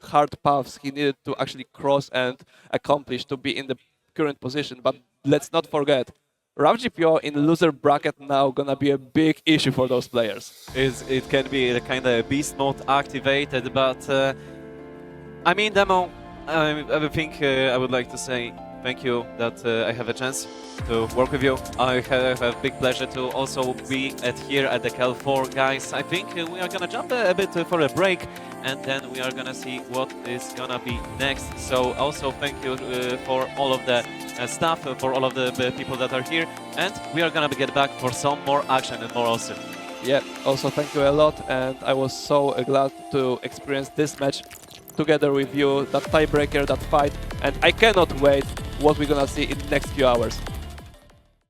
hard paths he needed to actually cross and accomplish to be in the current position. But let's not forget, RAVGPO in loser bracket now gonna be a big issue for those players. It can be a kind of beast mode activated, but I mean, Demo, I think I would like to say thank you that I have a chance to work with you. I have a big pleasure to also be here at the KEL4, guys. I think we are gonna jump a bit for a break, and then we are gonna see what is gonna be next. So also thank you for all of the staff, for all of the people that are here, and we are gonna get back for some more action and more also. Yeah, also thank you a lot, and I was so glad to experience this match together with you, that tiebreaker, that fight, and I cannot wait what we're gonna see in the next few hours.